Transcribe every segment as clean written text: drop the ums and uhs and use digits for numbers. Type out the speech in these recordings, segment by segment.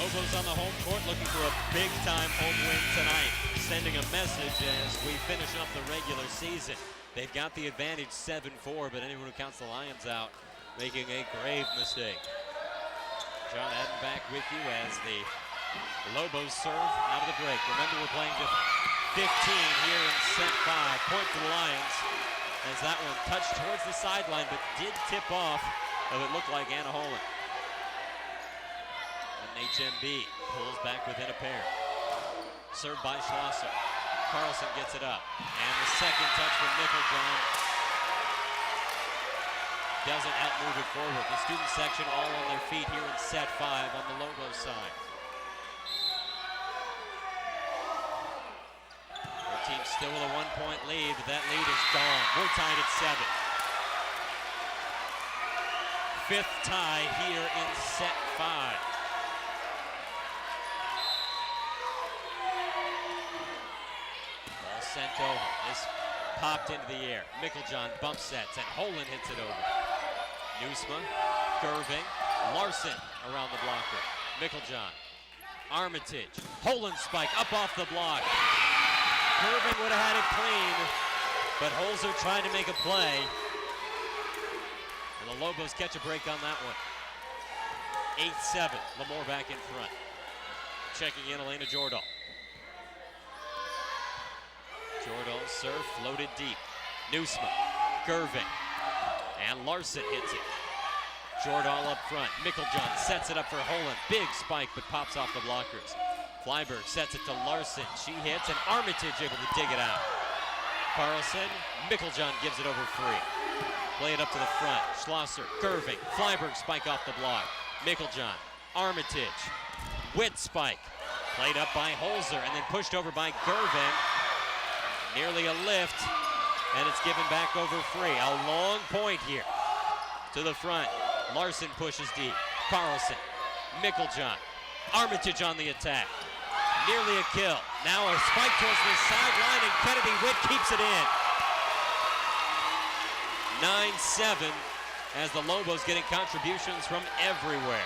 Lobos on the home court looking for a big-time home win tonight, sending a message as we finish up the regular season. They've got the advantage 7-4, but anyone who counts the Lions out making a grave mistake. John Hadden back with you as the Lobos serve out of the break. Remember, we're playing to 15 here in set 5. Point for the Lions as that one touched towards the sideline, but did tip off of it looked like Anna Holland. HMB pulls back within a pair. Served by Schlosser. Carlson gets it up. And the second touch from Linton doesn't outmove it forward. The student section all on their feet here in set 5 on the Lobos side. Their team still with a 1-point lead, but that lead is gone. We're tied at 7. 5th tie here in set 5. Sent over. This popped into the air. Mickeljohn bump sets and Holland hits it over. Newsma, Gerving, Larson around the blocker. Mickeljohn, Armitage, Holland spike up off the block. Gerving would have had it clean, but Holzer trying to make a play. And the Lobos catch a break on that one. 8-7, LaMoure back in front. Checking in Elena Jordahl. Jordahl serve floated deep. Newsma, Gerving, and Larson hits it. Jordahl up front. Mickeljohn sets it up for Holland. Big spike, but pops off the blockers. Flyberg sets it to Larson. She hits, and Armitage able to dig it out. Carlson, Mickeljohn gives it over free. Play it up to the front. Schlosser, Gerving, Flyberg spike off the block. Mickeljohn, Armitage, Witt spike. Played up by Holzer, and then pushed over by Gerving. Nearly a lift, and it's given back over free. A long point here to the front. Larson pushes deep. Carlson, Mickeljohn, Armitage on the attack. Nearly a kill. Now a spike towards the sideline, and Kennedy Witt keeps it in. 9-7 as the Lobos getting contributions from everywhere.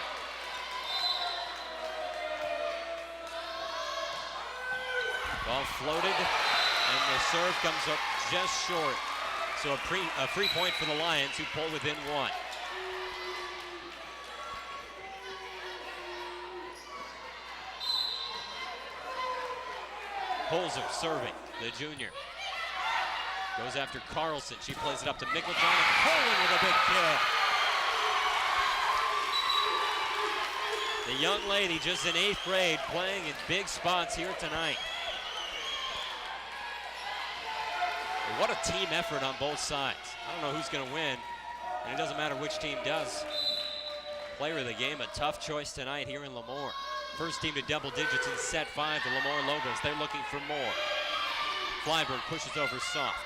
Ball floated. And the serve comes up just short. So a free point for the Lions, who pull within 1. Holzer serving, the junior. Goes after Carlson. She plays it up to Mickeljohn, and Holland with a big kill. The young lady just in 8th grade playing in big spots here tonight. What a team effort on both sides. I don't know who's going to win, and it doesn't matter which team does. Player of the game, a tough choice tonight here in LaMoure. First team to double digits in set 5, the LaMoure Lobos. They're looking for more. Flyberg pushes over soft.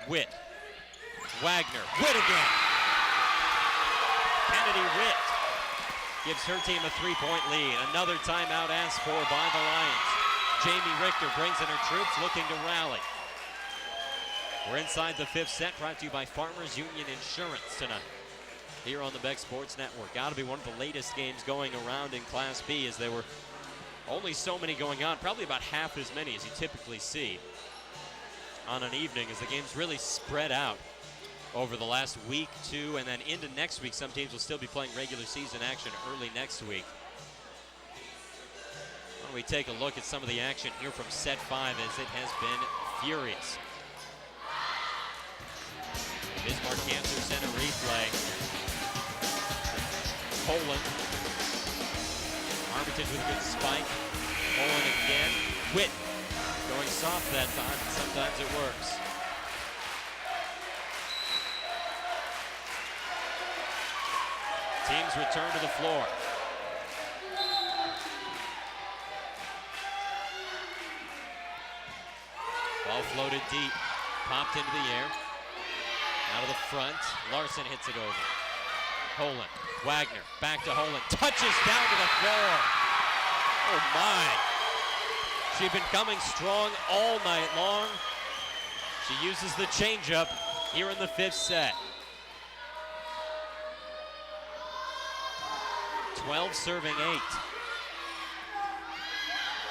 Witt. Wagner. Witt again. Kennedy Witt gives her team a 3-point lead. Another timeout asked for by the Lions. Jamie Richter brings in her troops, looking to rally. We're inside the 5th set, brought to you by Farmers Union Insurance tonight here on the Beck Sports Network. Got to be one of the latest games going around in Class B, as there were only so many going on, probably about half as many as you typically see on an evening, as the games really spread out over the last week, 2, and then into next week. Some teams will still be playing regular season action early next week. Why don't we take a look at some of the action here from set 5, as it has been furious. Bismarck Cancer Center replay. Holland. Armitage with a good spike. Holland again. Witt going soft that time, and sometimes it works. Teams return to the floor. Ball floated deep. Popped into the air. Out of the front, Larson hits it over. Holland, Wagner, back to Holland, touches down to the floor. Oh my. She's been coming strong all night long. She uses the changeup here in the 5th set. 12 serving 8.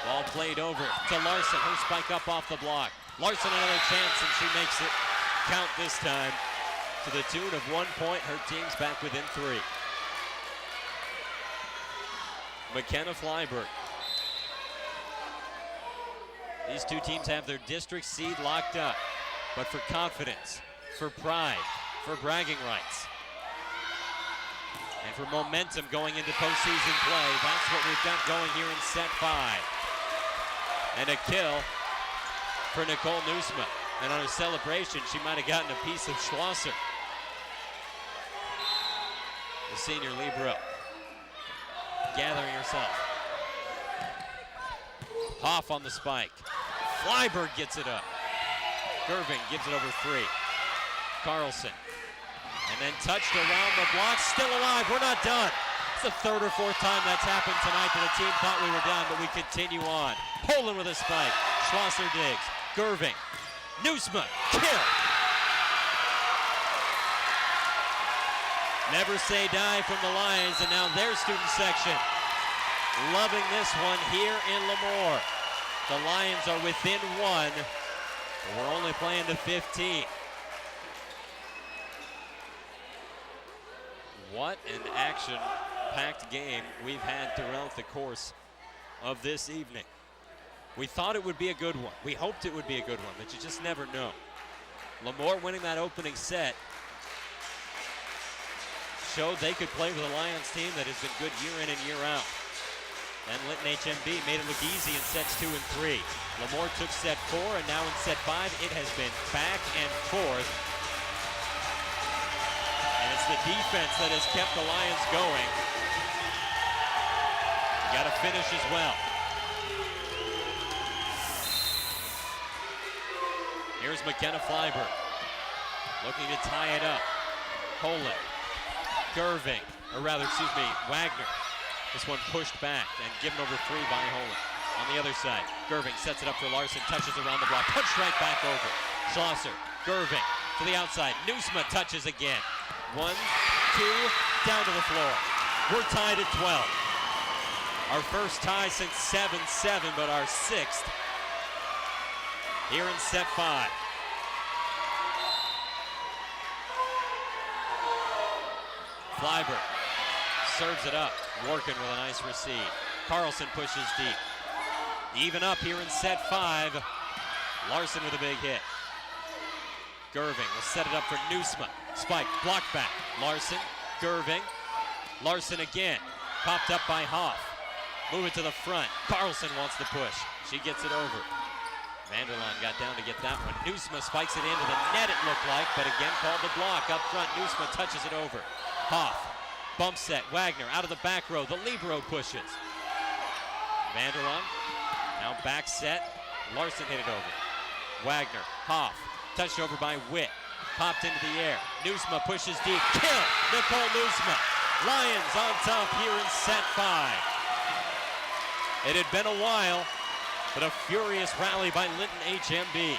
Ball played over to Larson. Her spike up off the block. Larson another chance, and she makes it count this time to the tune of 1 point. Her team's back within 3. McKenna Flyberg. These two teams have their district seed locked up, but for confidence, for pride, for bragging rights, and for momentum going into postseason play, that's what we've got going here in set 5. And a kill for Nicole Nusma. And on her celebration, she might have gotten a piece of Schlosser, the senior libero, gathering herself. Hoff on the spike. Flyberg gets it up. Gerving gives it over 3. Carlson. And then touched around the block, still alive, we're not done. It's the 3rd or 4th time that's happened tonight that a team thought we were done, but we continue on. Poland with a spike. Schlosser digs. Gerving. Nusma. Kill. Never say die from the Lions, and now their student section loving this one here in LaMoure. The Lions are within 1, but we're only playing to 15. What an action-packed game we've had throughout the course of this evening. We thought it would be a good one. We hoped it would be a good one, but you just never know. LaMoure winning that opening set showed they could play with a Lions team that has been good year in and year out. And Linton-HMB made it look easy in sets 2 and 3. LaMoure took set 4, and now in set 5, it has been back and forth. And it's the defense that has kept the Lions going. You got to finish as well. Here's McKenna Flyberg, looking to tie it up. Poland, Gerving, or rather, Wagner. This one pushed back and given over 3 by Holland. On the other side, Gerving sets it up for Larson, touches around the block, punched right back over. Schlosser, Gerving to the outside. Nusma touches again. 1, 2, down to the floor. We're tied at 12. Our first tie since 7-7, but our 6th here in set 5. Flyberg serves it up. Working with a nice receive. Carlson pushes deep. Even up here in set 5. Larson with a big hit. Gerving will set it up for Nusma. Spike, block back. Larson, Gerving. Larson again. Popped up by Hoff. Move it to the front. Carlson wants the push. She gets it over. Vanderlaan got down to get that one. Nusma spikes it into the net, it looked like, but again called the block. Up front, Nusma touches it over. Hoff. Bump set, Wagner out of the back row, the libero pushes. Vanderlaan, now back set, Larson hit it over. Wagner, Hoff, touched over by Witt, popped into the air. Nusma pushes deep, kill, Nicole Nusma. Lions on top here in set 5. It had been a while, but a furious rally by Linton-HMB.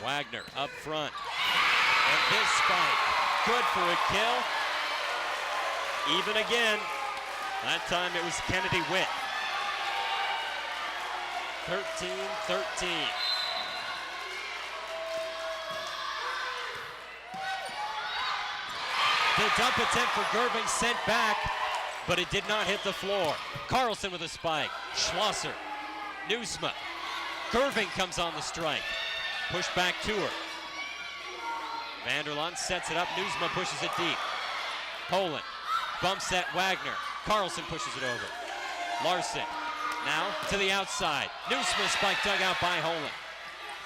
Wagner up front. And this spike, good for a kill. Even again, that time it was Kennedy Witt. 13-13. The dump attempt for Gerving sent back, but it did not hit the floor. Carlson with a spike. Schlosser, Nusma. Gerving comes on the strike. Push back to her. Vanderlaan sets it up. Nusma pushes it deep. Poland bumps at Wagner. Carlson pushes it over. Larson now to the outside. Nusma spike dug out by Holland.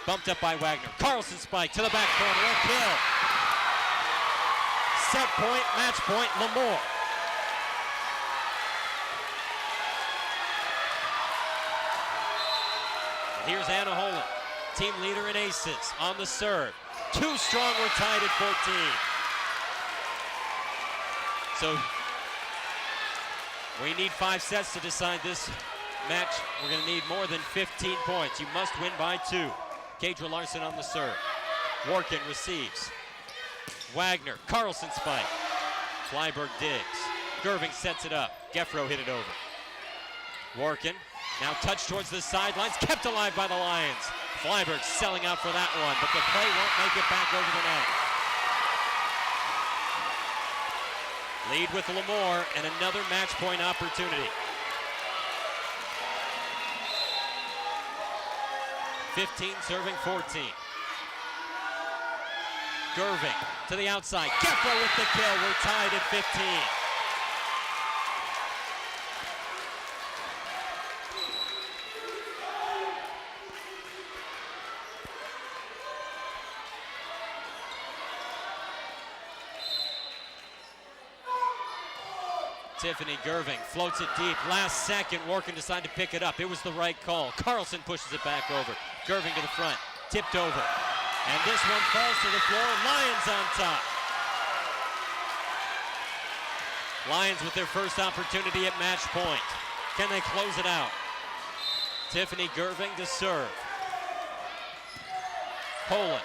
Bumped up by Wagner. Carlson spike to the back corner. A kill. Set point, match point, LaMoure. Here's Anna Holland, team leader in aces on the serve. Too strong, we're tied at 14. So we need 5 sets to decide this match. We're going to need more than 15 points. You must win by 2. Kadra Larson on the serve. Workin receives. Wagner, Carlson spike. Flyberg digs. Gerving sets it up. Geffro hit it over. Warkin, now touch towards the sidelines, kept alive by the Lions. Flyberg selling out for that one, but the play won't make it back over the net. Lead with LaMoure and another match point opportunity. 15 serving 14. Gerving to the outside. Geffro with the kill. We're tied at 15. Tiffany Gerving floats it deep. Last second, Warkin decided to pick it up. It was the right call. Carlson pushes it back over. Gerving to the front, tipped over. And this one falls to the floor. Lions on top. Lions with their first opportunity at match point. Can they close it out? Tiffany Gerving to serve. Poland.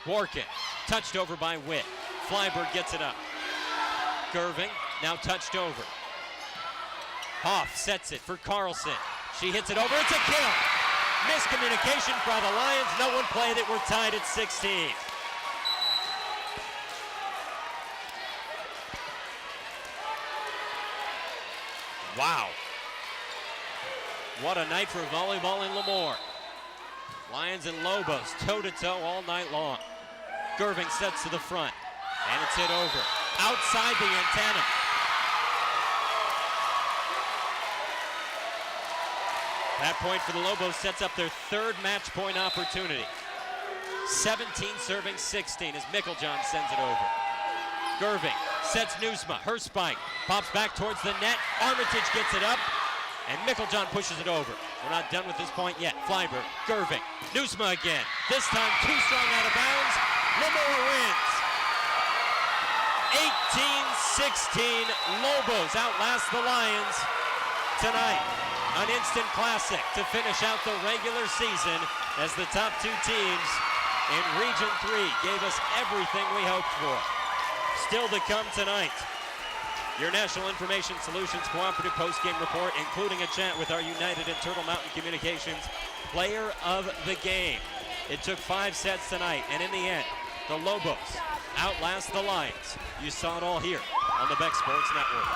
Warkin, touched over by Witt. Flyberg gets it up. Gerving, now touched over. Hoff sets it for Carlson. She hits it over, it's a kill! Miscommunication by the Lions, no one played it, we're tied at 16. Wow. What a night for volleyball in LaMoure. Lions and Lobos toe-to-toe all night long. Gerving sets to the front, and it's hit over. Outside the antenna. That point for the Lobos sets up their third match point opportunity. 17 serving 16 as Mickeljohn sends it over. Gerving sets Newsma, her spike, pops back towards the net. Armitage gets it up, and Mickeljohn pushes it over. We're not done with this point yet. Flyberg, Gerving, Newsma again. This time too strong out of bounds. LaMoure wins. 18-16, Lobos outlast the Lions tonight. An instant classic to finish out the regular season as the top two teams in Region 3 gave us everything we hoped for. Still to come tonight, your National Information Solutions Cooperative Postgame Report, including a chat with our United and Turtle Mountain Communications Player of the Game. It took 5 sets tonight, and in the end, the Lobos outlast the Lions. You saw it all here on the Beck Sports Network.